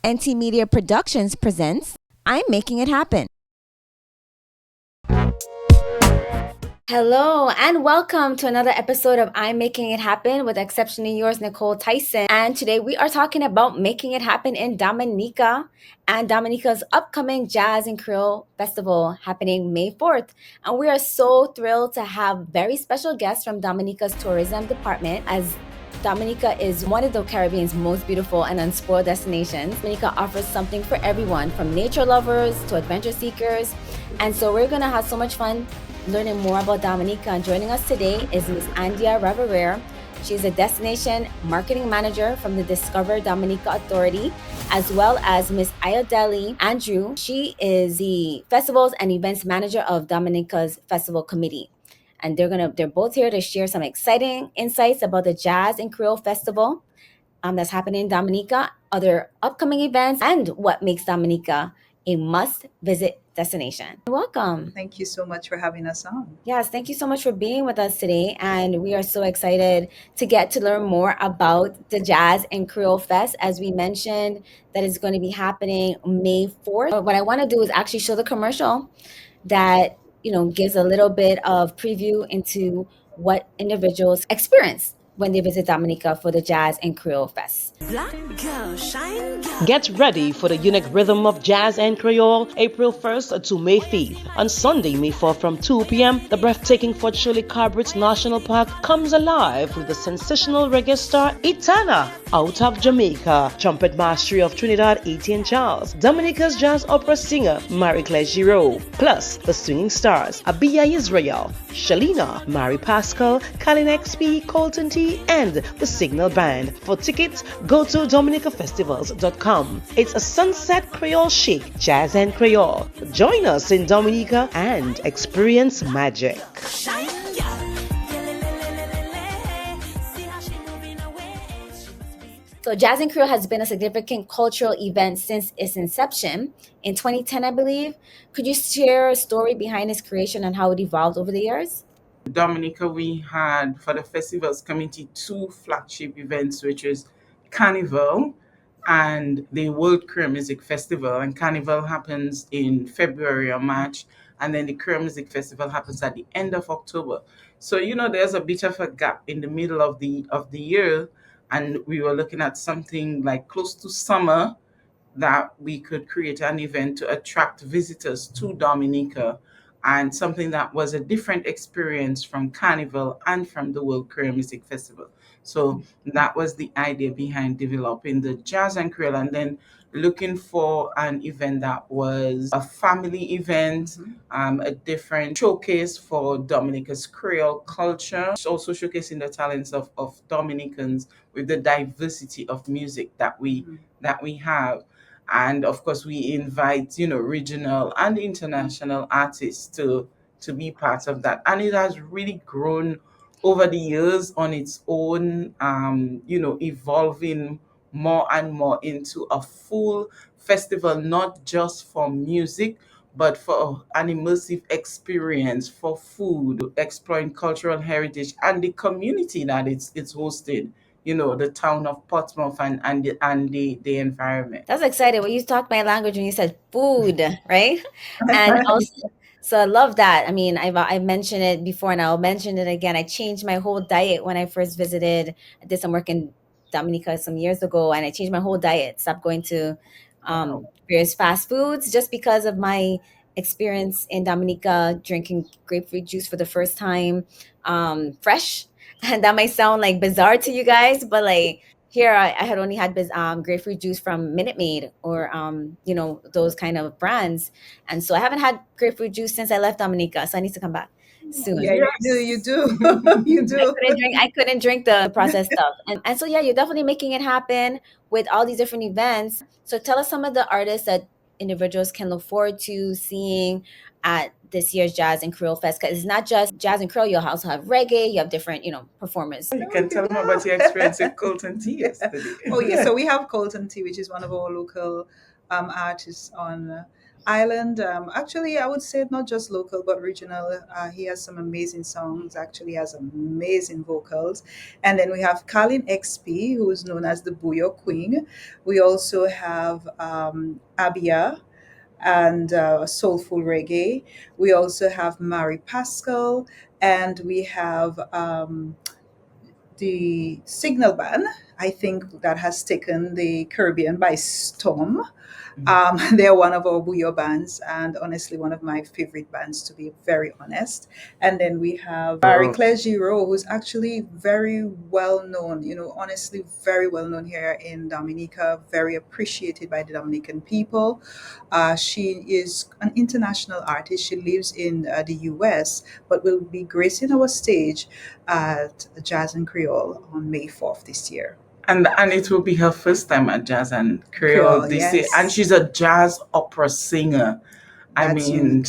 NT Media Productions presents I'm Making It Happen. Hello and welcome to another episode of I'm Making It Happen with exceptionally yours, Nykole Tyson. And today we are talking about making it happen in Dominica and Dominica's upcoming Jazz'n Creole Festival happening May 4th. And we are so thrilled to have very special guests from Dominica's tourism department, as Dominica is one of the Caribbean's most beautiful and unspoiled destinations. Dominica offers something for everyone, from nature lovers to adventure seekers. And so we're going to have so much fun learning more about Dominica. And joining us today is Miss Andia Ravariere. She's a destination marketing manager from the Discover Dominica Authority, as well as Miss Ayodele Andrew. She is the festivals and events manager of Dominica's Festival Committee. And they're both here to share some exciting insights about the Jazz'n Creole Festival that's happening in Dominica, other upcoming events, and what makes Dominica a must-visit destination. Welcome. Thank you so much for having us on. Yes, thank you so much for being with us today. And we are so excited to get to learn more about the Jazz'n Creole Fest. As we mentioned, that is going to be happening May 4th. What I want to do is actually show the commercial that gives a little bit of preview into what individuals experience when they visit Dominica for the Jazz'n Creole Fest. Black girl, shine girl. Get ready for the unique rhythm of Jazz'n Creole, April 1st to May 5th. On Sunday, May 4th from 2 p.m., the breathtaking Fort Shirley Carberets National Park comes alive with the sensational reggae star Itana out of Jamaica, trumpet mastery of Trinidad Etienne Charles, Dominica's jazz opera singer Marie-Claire Giraud, plus the swinging stars Abia Israel, Shalina, Mary Pascal, Colin XP, Colton T, and the Signal Band. For tickets, go to dominicafestivals.com. It's a sunset Creole chic, Jazz'n Creole. Join us in Dominica and experience magic. Shine girl. See how she moving away. So Jazz'n Creole has been a significant cultural event since its inception in 2010, I believe. Could you share a story behind its creation and how it evolved over the years? Dominica, we had for the Festivals Committee two flagship events, which is Carnival and the World Creole Music Festival. And Carnival happens in February or March, and then the Creole Music Festival happens at the end of October. So there's a bit of a gap in the middle of the year, and we were looking at something like close to summer that we could create an event to attract visitors to Dominica, and something that was a different experience from Carnival and from the World Creole Music Festival. So that was the idea behind developing the Jazz'n Creole, and then looking for an event that was a family event, a different showcase for Dominica's Creole culture, also showcasing the talents of Dominicans with the diversity of music that we have. And of course we invite regional and international artists to be part of that, and it has really grown over the years on its own, evolving more and more into a full festival, not just for music but for an immersive experience, for food, exploring cultural heritage and the community that it's hosted, the town of Portsmouth and the environment. That's exciting. When you talked my language when you said food, right? And also, so I love that. I mean, I've mentioned it before and I'll mention it again. I changed my whole diet when I first visited. I did some work in Dominica some years ago, and I changed my whole diet. Stopped going to various fast foods just because of my experience in Dominica, drinking grapefruit juice for the first time, fresh. And that might sound like bizarre to you guys, but like here I had only had grapefruit juice from Minute Maid or those kind of brands, and so I haven't had grapefruit juice since I left Dominica. So I need to come back soon. Yeah, you do. You do. I couldn't drink the processed stuff, and so yeah, you're definitely making it happen with all these different events. So tell us some of the artists that individuals can look forward to seeing at this year's Jazz'n Creole Fest. Because it's not just Jazz and Creole; you also have reggae. You have different performers. You can tell them about your experience with Colton Tea yesterday. Oh yeah, so we have Colton T, which is one of our local artists on Island. Actually, I would say not just local but regional. He has some amazing songs. Actually, has amazing vocals. And then we have Colin XP, who is known as the Bouyo Queen. We also have Abia and soulful reggae. We also have Mari Pascal, and we have the Signal Band. I think that has taken the Caribbean by storm. They're one of our Bouyo bands, and honestly, one of my favorite bands, to be very honest. And then we have Marie Claire Giraud, who's actually very well known, honestly, very well known here in Dominica, very appreciated by the Dominican people. She is an international artist. She lives in the US, but will be gracing our stage at Jazz'n Creole on May 4th this year. And it will be her first time at Jazz and Creole Creole, this year. And yes. she's a jazz opera singer. I That's mean, unique.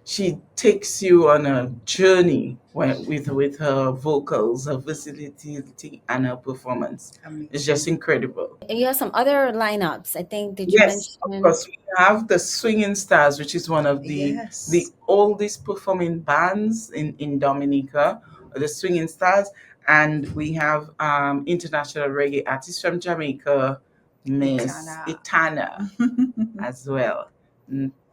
she takes you on a journey with her vocals, her versatility, and her performance. It's just Amazing. incredible. And you have some other lineups. I think, did you Yes, of mention? course. We have the Swinging Stars, which is one of the Yes. oldest performing bands in Dominica, the Swinging Stars, and we have international reggae artists from Jamaica, Miss Itana. Itana, as well.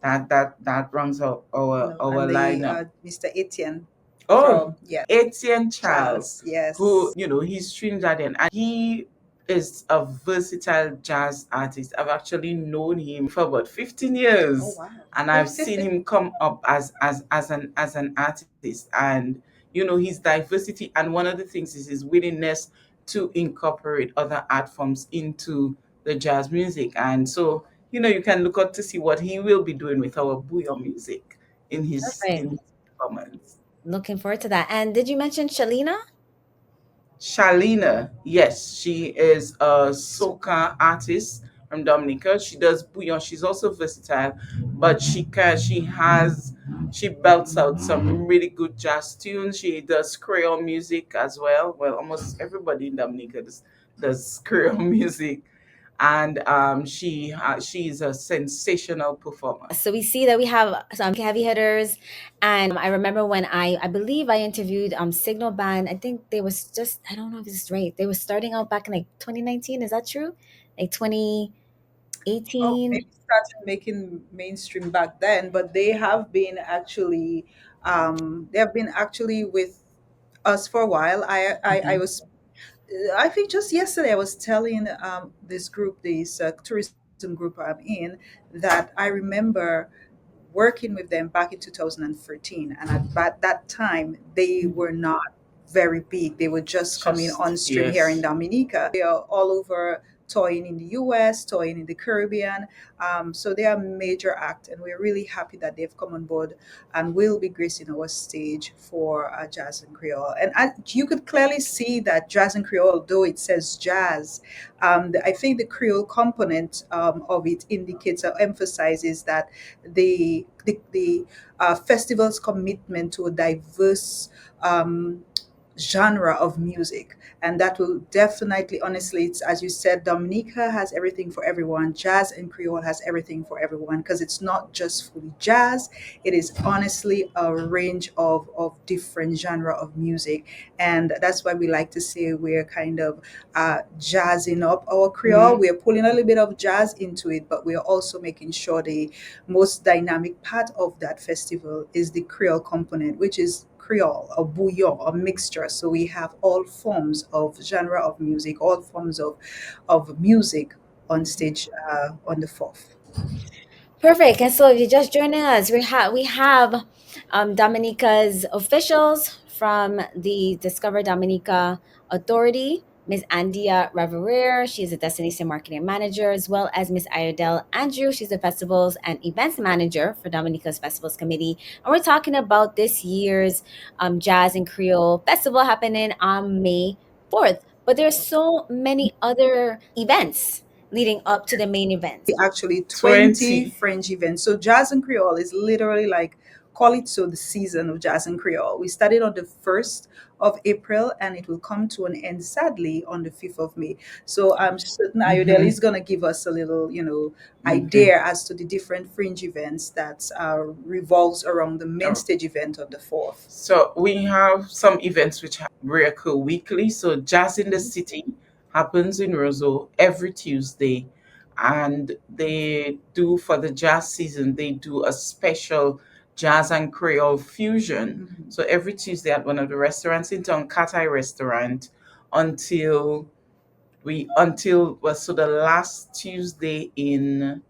That runs our And the lineup. Mr. Etienne Oh, from, yes, Etienne Charles, Charles. Yes. who, he's Trinidadian and he is a versatile jazz artist. I've actually known him for about 15 Oh, years wow. and I've seen him come up as an artist, and his diversity, and one of the things is his willingness to incorporate other art forms into the jazz music. And so, you can look out to see what he will be doing with our bouyon music in Perfect. his performance. Looking forward to that. And did you mention Shalina? Shalina, yes, she is a So, soca artist from Dominica. She does bouillon. She's also versatile, but she belts out some really good jazz tunes. She does Creole music as well. Well, almost everybody in Dominica does Creole music, and she's a sensational performer. So we see that we have some heavy hitters, and I remember when I believe I interviewed Signal Band. I think they was just, I don't know if it's right. They were starting out back in like 2019. Is that true? Like oh, 2018. maybe started making mainstream back then, but they have been actually with us for a while. I think just yesterday I was telling this group, this tourism group I'm in, that I remember working with them back in 2013, and at that time they were not very big. They were just coming Just on stream here in yes. Dominica. They are all over, touring in the US, touring in the Caribbean. So they are a major act, and we're really happy that they've come on board and will be gracing our stage for Jazz and Creole. And you could clearly see that Jazz and Creole, though it says jazz, I think the Creole component of it indicates or emphasizes that the festival's commitment to a diverse genre of music. And that will definitely, honestly, it's as you said, Dominica has everything for everyone. Jazz and Creole has everything for everyone, because it's not just fully jazz. It is honestly a range of different genre of music. And that's why we like to say we're kind of jazzing up our Creole. Mhm. We're pulling a little bit of jazz into it, but we're also making sure the most dynamic part of that festival is the Creole component, which is Creole, a bouillon, a mixture. So we have all forms of genre of music, all forms of music on stage on the 4th. Perfect. And so if you're just joining us, we have Dominica's officials from the Discover Dominica Authority, Ms. Andia Ravariere. She's a destination marketing manager, as well as Ms. Ayodele Andrew. She's the festivals and events manager for Dominica's Festivals Committee. And we're talking about this year's Jazz and Creole Festival happening on May 4th. But there's so many other events leading up to the main event. Actually 20 20. French events. So Jazz and Creole is literally like call it so, the season of Jazz and Creole. We started on the 1st of April, and it will come to an end, sadly, on the 5th of May. So I'm certain Ayodele is going to give us a little, Okay. idea as to the different fringe events that revolves around the main Oh. stage event of the 4th. So we have some events which reoccur weekly. So Jazz in the City happens in Roseau every Tuesday, and they do, for the jazz season, they do a special jazz and Creole fusion. Mhm. So every Tuesday at one of the restaurants in town, Katai restaurant, until well, so the last Tuesday in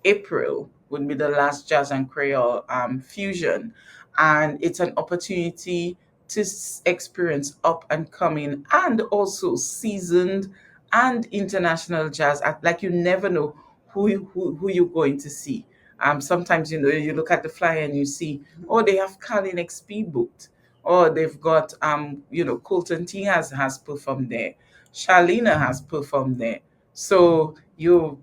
April would be the last Jazz and Creole fusion, and it's an opportunity to experience up and coming and also seasoned and international jazz act. Like, you never know who you're going to see. Sometimes, you look at the flyer and you see, oh, they have Colin XP booked, or they've got Colton T has performed there, Charlena has performed there. So you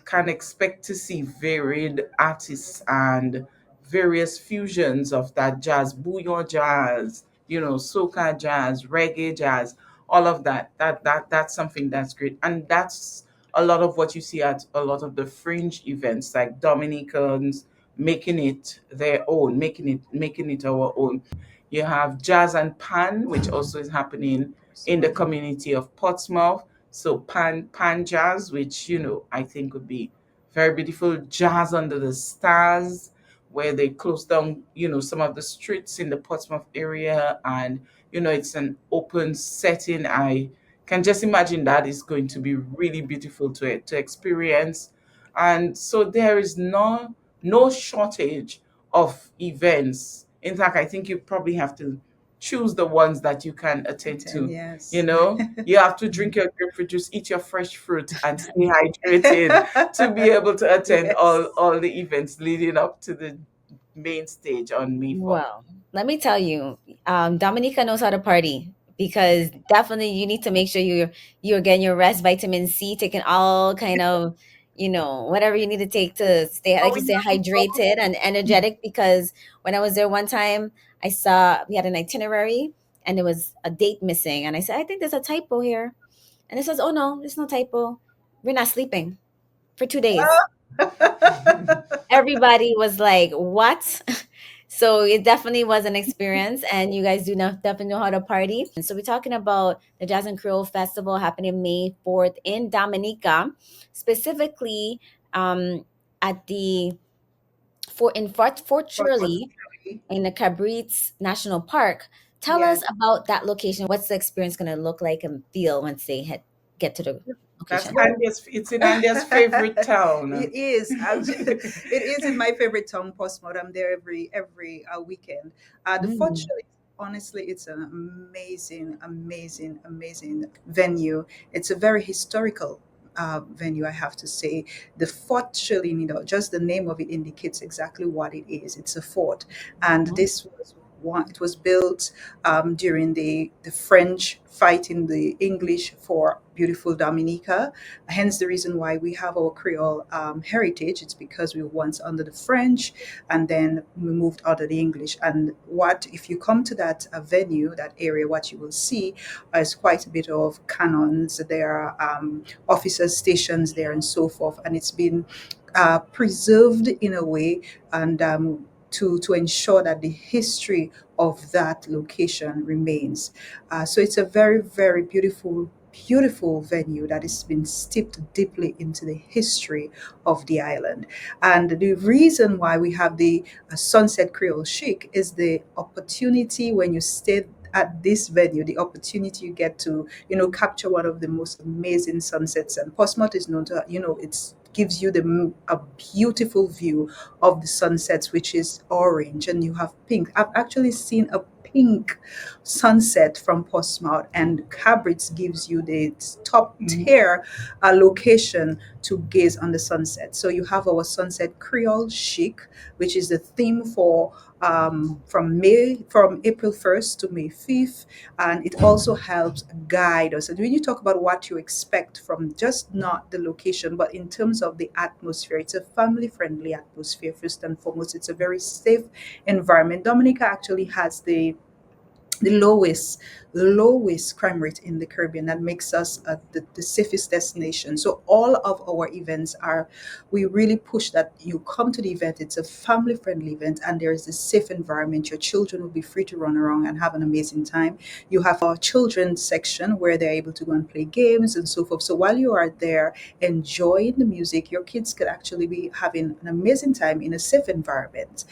can expect to see varied artists and various fusions of that jazz, bouillon jazz, soca jazz, reggae jazz, all of that. That's something that's great. And that's a lot of what you see at a lot of the fringe events, like Dominicans making it their own, making it our own. You have Jazz and Pan, which also is happening in the community of Portsmouth. So Pan Jazz, which I think would be very beautiful. Jazz Under the Stars, where they close down some of the streets in the Portsmouth area, and it's an open setting. I can just imagine that is going to be really beautiful to experience. And so there is no shortage of events. In fact, I think you probably have to choose the ones that you can attend to. Yes. You have to drink your grapefruit juice, eat your fresh fruit, and stay hydrated to be able to attend all Yes. all the events leading up to the main stage on May 4th. Well, let me tell you, Dominica knows how to party, because definitely you need to make sure you're getting your rest, vitamin C, taking all kind of, whatever you need to take to stay, Oh, like you we say, have to go. hydrated and energetic. Because when I was there one time, I saw we had an itinerary and there was a date missing, and I said, I think there's a typo here, and it says, oh no, there's no typo. We're not sleeping for 2 days. Everybody was like, "What?" So it definitely was an experience, and you guys do not definitely know how to party. And so we're talking about the Jazz'n Creole Festival happening May 4th in Dominica, specifically um, at the Fort Shirley Unfortunately, in the Cabrites National Park. Tell us yes. about that location. What's the experience going to look like and feel once they get to the That's location? Well, Andia's. It's in Andia's favorite town. it is. It is in my favorite town, Portsmouth. I'm there every weekend. The Fort Mm. Shirley, honestly, it's an amazing, amazing, amazing venue. It's a very historical venue, I have to say. The Fort Shirley, just the name of it indicates exactly what it is. It's a fort, and Mhm. this was one. It was built during the French fighting the English for beautiful Dominica. Hence the reason why we have our Creole heritage. It's because we were once under the French, and then we moved out of the English. And what if you come to that venue, that area, what you will see is quite a bit of cannons. There are officers' stations there and so forth, and it's been preserved in a way, and to ensure that the history of that location remains. So it's a very, very beautiful, beautiful venue that has been steeped deeply into the history of the island. And the reason why we have the Sunset Creole Chic is the opportunity when you stay at this venue, the opportunity you get to, capture one of the most amazing sunsets. And Portsmouth is known to, it's gives you a beautiful view of the sunsets, which is orange, and you have pink. I've actually seen a pink sunset from Portsmouth, and Cabrit's gives you the top tier location to gaze on the sunset. So you have our sunset Creole chic, which is the theme for from April 1st to May 5th, and it also helps guide us. And when you talk about what you expect from just not the location, but in terms of the atmosphere, it's a family friendly atmosphere. First and foremost, it's a very safe environment. Dominica actually has the lowest crime rate in the Caribbean. That makes us the safest destination. So all of our events are, we really push that you come to the event. It's a family friendly event, and there is a safe environment. Your children will be free to run around and have an amazing time. You have our children's section where they're able to go and play games and so forth. So while you are there enjoying the music, your kids could actually be having an amazing time in a safe environment.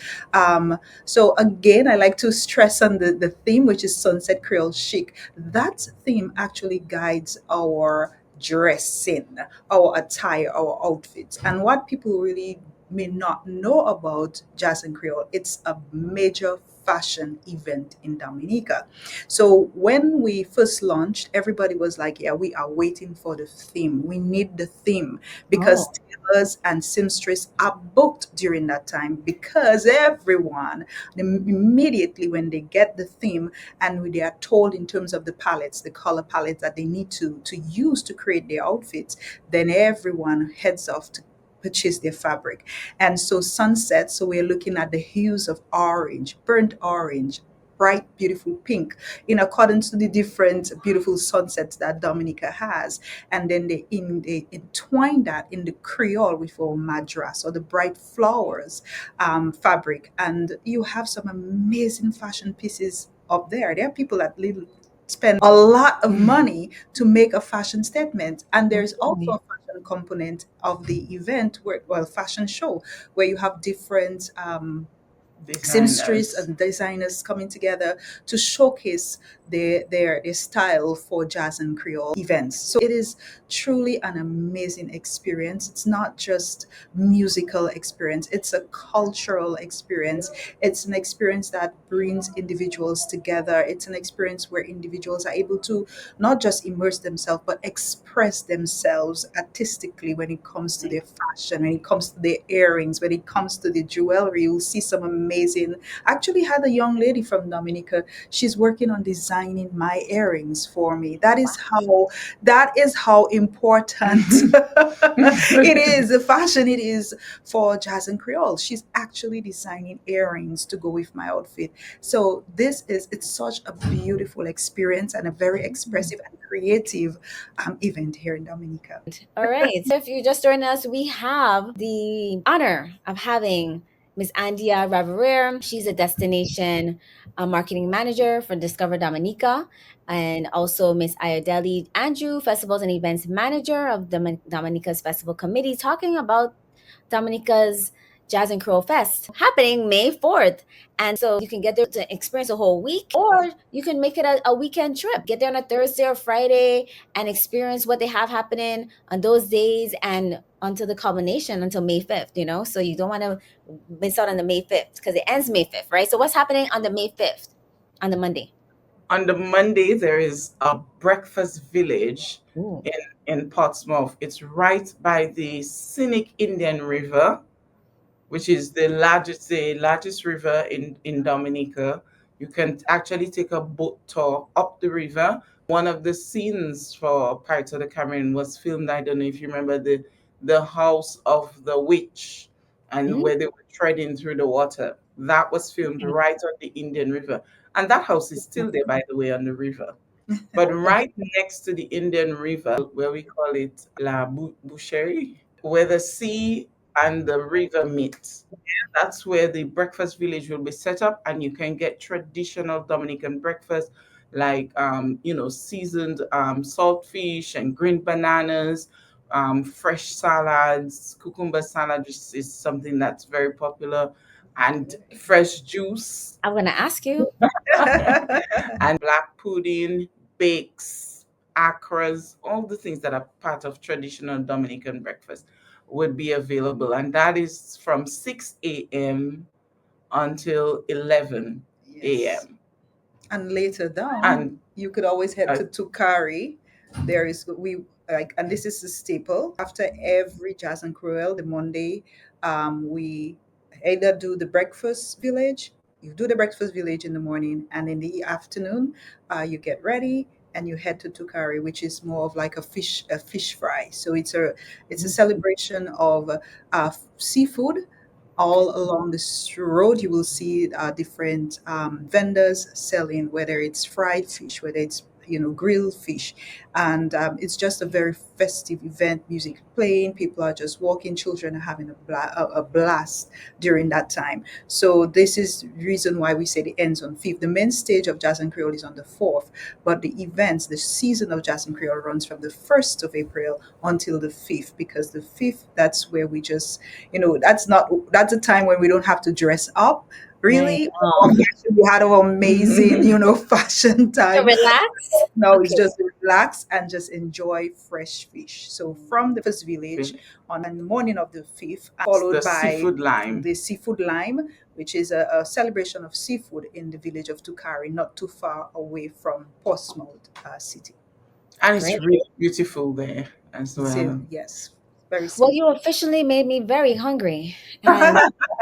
So again, I like to stress on the theme, which is Sunset Creole Chic. That theme actually guides our dressing, our attire, our outfits. And what people really may not know about Jazz and Creole, it's a major fashion event in Dominica. So when we first launched, everybody was like, yeah, we are waiting for the theme. We need the theme because Oh, tailors and seamstresses are booked during that time because everyone immediately when they get the theme and they are told in terms of the palettes, the color palettes that they need to use to create their outfits, then everyone heads off to purchase their fabric. And so sunset, so we're looking at the hues of orange, burnt orange, bright beautiful pink, in accordance to the different beautiful sunsets that Dominica has. And then they entwine that in the Creole with our madras or the bright flowers fabric. And you have some amazing fashion pieces up there. There are people that spend a lot of money to make a fashion statement. And there's also a really? fashion component of the event where, well, fashion show, where you have different seamstresses Designers. and designers coming together to showcase their style for Jazz and Creole events. So it is truly an amazing experience. It's not just musical experience, it's a cultural experience. It's an experience that brings individuals together. It's an experience where individuals are able to not just immerse themselves but express themselves artistically when it comes to their fashion, when it comes to their earrings, when it comes to the jewelry. You'll see some amazing. I actually had a young lady from Dominica. She's working on designing my earrings for me. That is how important it is. The fashion it is for Jazz and Creole. She's actually designing earrings to go with my outfit. So it's such a beautiful experience and a very expressive and creative event here in Dominica. All right. So if you just joined us, we have the honor of having Miss Andia Ravariere. She's a destination marketing manager for Discover Dominica, and also Miss Ayodele Andrew, festivals and events manager of Dominica's Festival Committee, talking about Dominica's Jazz'n Creole Fest happening May 4th. And so you can get there to experience a whole week, or you can make it a weekend trip. Get there on a Thursday or Friday and experience what they have happening on those days and until the culmination until May 5th, you know? So you don't want to miss out on the May 5th because it ends May 5th, right? So what's happening on the May 5th, on the Monday? On the Monday, there is a breakfast village Ooh. in Portsmouth. It's right by the scenic Indian River, which is the largest river in Dominica. You can actually take a boat tour up the river. One of the scenes for Pirates of the Caribbean was filmed. I don't know if you remember the house of the witch and Mm, where they were treading through the water. That was filmed right on the Indian River. And that house is still there, by the way, on the river. But right next to the Indian River, where we call it La Boucherie, where the sea and the river meet. That's where the breakfast village will be set up, and you can get traditional Dominican breakfast like seasoned salt fish and green bananas, fresh salads, cucumber salad, which is something that's very popular, and fresh juice I'm going to ask you. and black pudding, bakes, akras, all the things that are part of traditional Dominican breakfast would be available. And that is from 6 a.m. until 11 Yes. a.m. And later down, And you could always head uh, to Tukari. There is we like, and this is a staple. After every Jazz and Cruel, the Monday, we either do the breakfast village. You do the breakfast village in the morning, and in the afternoon, you get ready and you head to Tukari, which is more of like a fish fry. So it's a celebration of seafood. All along this road, you will see different vendors selling, whether it's fried fish, whether it's grilled fish, and it's just a very festive event. Music playing, people are just walking, children are having a blast during that time. So this is the reason why we say it ends on fifth. The main stage of Jazz and Creole is on the fourth, but the season of Jazz and Creole runs from the 1st of April until the fifth, because the fifth, that's where we just, that's a time when we don't have to dress up I really. know. We had an amazing, fashion To time. relax? No, it's Okay. just relax and just enjoy fresh fish. So from the first village on the morning of the fifth, the followed by seafood lime. the seafood lime, which is a celebration of seafood in the village of Tukari, not too far away from Portsmouth city. And it's Great. really beautiful there as So well. yes, very Well, simple. you officially made me very hungry, and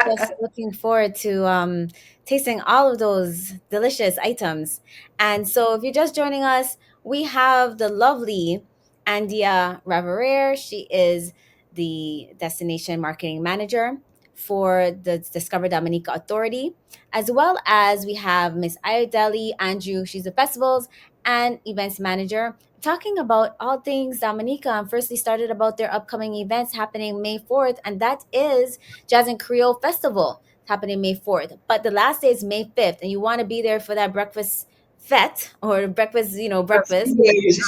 just looking forward to tasting all of those delicious items. And so, if you're just joining us, we have the lovely Andia Ravariere. She is the destination marketing manager for the Discover Dominica Authority, as well as we have Miss Ayodele Andrew. She's the festivals and events manager, talking about all things Dominica. And firstly started about their upcoming events happening May 4th, and that is Jazz'n Creole Festival. It's happening May 4th. But the last day is May 5th, and you want to be there for that breakfast fete or breakfast, Breakfast breakfast. village,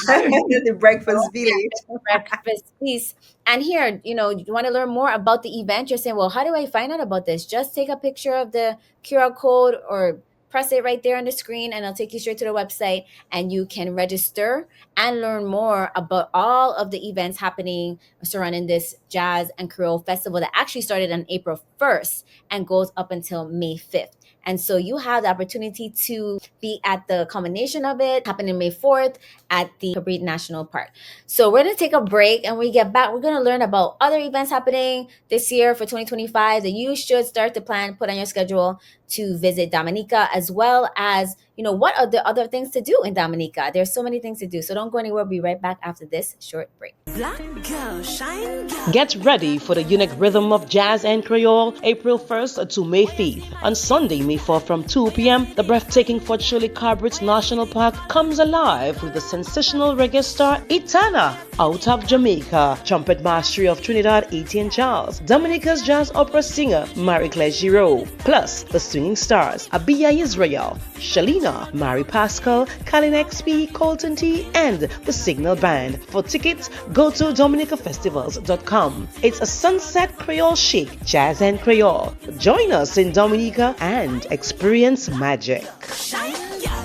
the breakfast Yeah, village. breakfast piece. And here, you want to learn more about the event. You're saying, well, how do I find out about this? Just take a picture of the QR code or press it right there on the screen, and it'll take you straight to the website, and you can register and learn more about all of the events happening surrounding this Jazz and Creole Festival that actually started on April 1st and goes up until May 5th. And so you have the opportunity to be at the culmination of it happening May 4th at the Cabrit National Park. So we're going to take a break, and when we get back, we're going to learn about other events happening this year for 2025 that you should start to plan, put on your schedule to visit Dominica, as well as, what are the other things to do in Dominica? There's so many things to do. So don't go anywhere. We'll be right back after this short break. Black girl, shine girl. Get ready for the unique rhythm of jazz and Creole, April 1st to May 5th. On Sunday, May 4th from 2 p.m., the breathtaking Fort Shirley Carberets National Park comes alive with the sensational reggae star Itana out of Jamaica, trumpet mastery of Trinidad Etienne Charles, Dominica's jazz opera singer Marie-Claire Giraud, plus the swinging stars Abia Israel, Shalina, Mary Pascal, Colin XP, Colton T, and the Signal Band. For tickets, go to dominicafestivals.com. It's a sunset Creole chic, jazz and Creole. Join us in Dominica and experience magic. Shine girl. Yeah,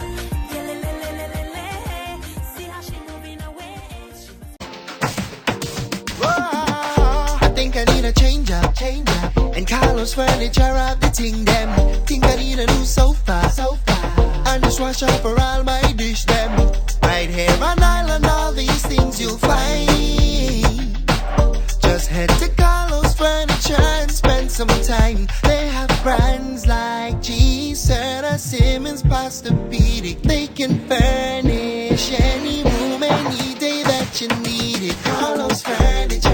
see how she moving away. I think I need a change up. And Carlos Furniture have the thing them. Think I need a new sofa. And just wash up for all my dish them. Right here on Island, all these things you'll find. Just head to Carlos Furniture and spend some time. They have brands like G, Serta, Simmons, Posturepedic. They can furnish any room, any day that you need it. Carlos Furniture,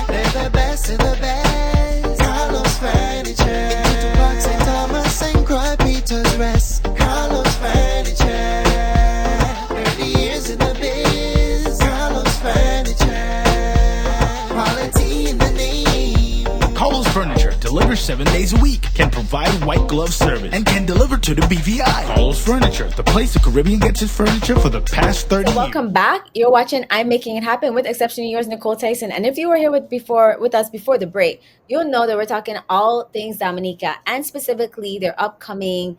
they're the best of the best. Carlos Furniture, to Park St. Thomas and Croix Peters Rest. Carlos Furniture, 30 years in the biz. Carlos Furniture, quality in the name. Carlos Furniture delivers 7 days a week, can provide white glove service, and can deliver to the BVI. Carlos Furniture, the place the Caribbean gets its furniture for the past 30 years. Welcome back. You're watching I'm Making It Happen with exceptionally yours, Nykole Tyson. And if you were here with us before the break, you'll know that we're talking all things Dominica, and specifically their upcoming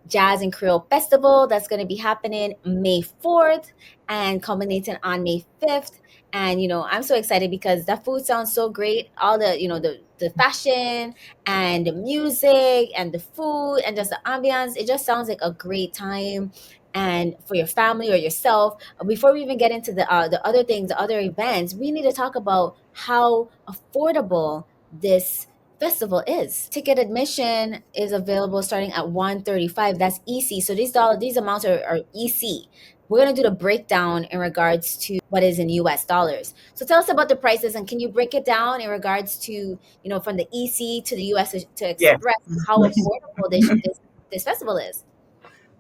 Jazz and Creole Festival that's going to be happening May 4th and culminating on May 5th. And I'm so excited because that food sounds so great. All the fashion and the music and the food and just the ambiance, it just sounds like a great time and for your family or yourself. Before we even get into the other things, the other events, we need to talk about how affordable this festival is. Ticket admission is available starting at 135. That's EC. So these amounts are EC. We're going to do the breakdown in regards to what is in US dollars. So tell us about the prices, and can you break it down in regards to, from the EC to the US to Yes. express how affordable this festival is?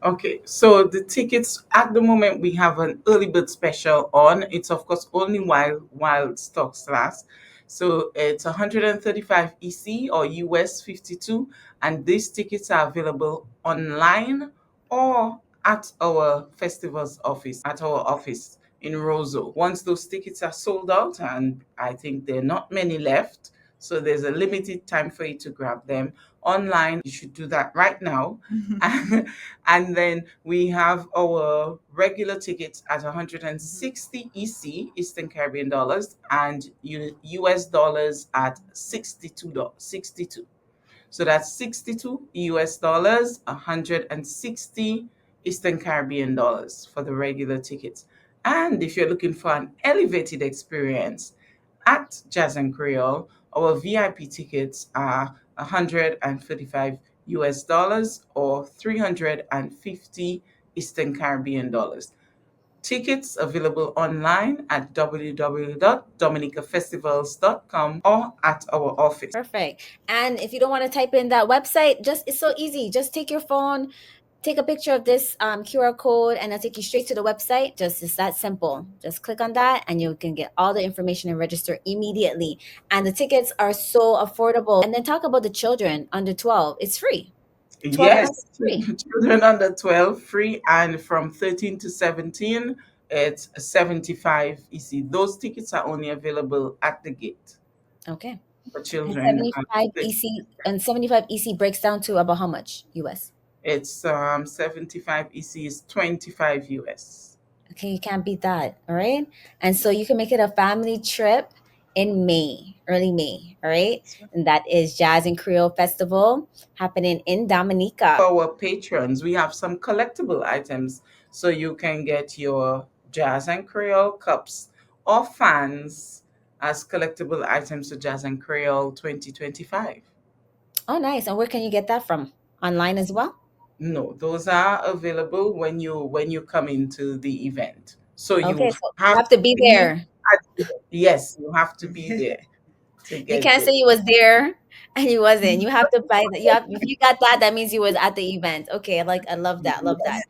Okay, so the tickets at the moment we have an early bird special on. It's of course only while stocks last. So it's 135 EC or US 52, and these tickets are available online or at our festival's office, at our office in Roseau. Once those tickets are sold out, and I think there are not many left, so there's a limited time for you to grab them online. You should do that right now. And then we have our regular tickets at 160 EC, Eastern Caribbean dollars, and US dollars at 62 dollars. 62. So that's 62 US dollars, 160 Eastern Caribbean dollars for the regular tickets. And if you're looking for an elevated experience at Jazz'n Creole, our VIP tickets are 135 US dollars or 350 Eastern Caribbean dollars. Tickets available online at www.dominicafestivals.com or at our office. Perfect. And if you don't want to type in that website, it's so easy. Just take your phone, take a picture of this QR code, and it'll take you straight to the website. It's that simple. Just click on that, and you can get all the information and register immediately. And the tickets are so affordable. And then talk about the children under 12. It's free. 12 and under Yes, free. children under 12 free, and from 13 to 17, it's 75 EC. Those tickets are only available at the gate Okay. for And children. 75 EC breaks down to about how much US? It's 75 EC is 25 US. Okay, you can't beat that. All right. And so you can make it a family trip in May, early May. All right. And that is Jazz'n Creole Festival happening in Dominica. For our patrons, we have some collectible items, so you can get your Jazz and Creole cups or fans as collectible items to Jazz and Creole 2025. Oh, nice. And where can you get that from? Online as well? No, those are available when you come into the event. So you Okay. So you have have to to be be there. yes, you have to be there to You get can't say this. you was there and you wasn't. You have to buy that. If you got that, that means you was at the event. Okay. I love that. Love that.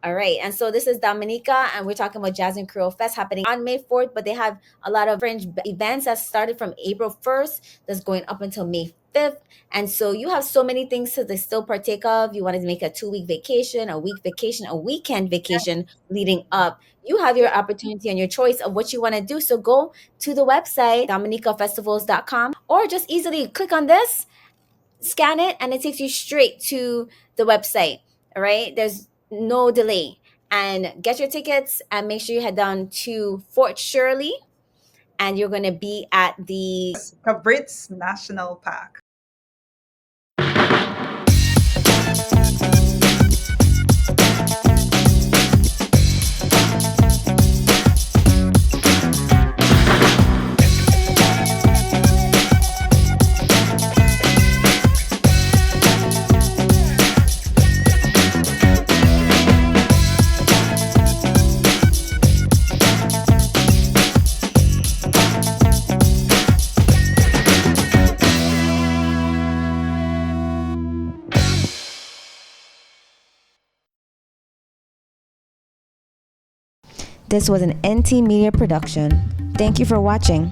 All right. And so this is Dominica, and we're talking about Jazz'n Creole Fest happening on May 4th, but they have a lot of fringe events that started from April 1st that's going up until May 5th. And so you have so many things to still partake of. You wanted to make a 2 week vacation, a week vacation, a weekend vacation leading up. You have your opportunity and your choice of what you want to do. So go to the website, dominicafestivals.com, or just easily click on this, scan it, and it takes you straight to the website. All right. There's no delay. And get your tickets and make sure you head down to Fort Shirley, and you're going to be at the Cabrit's National Park. This was an NT Media production. Thank you for watching.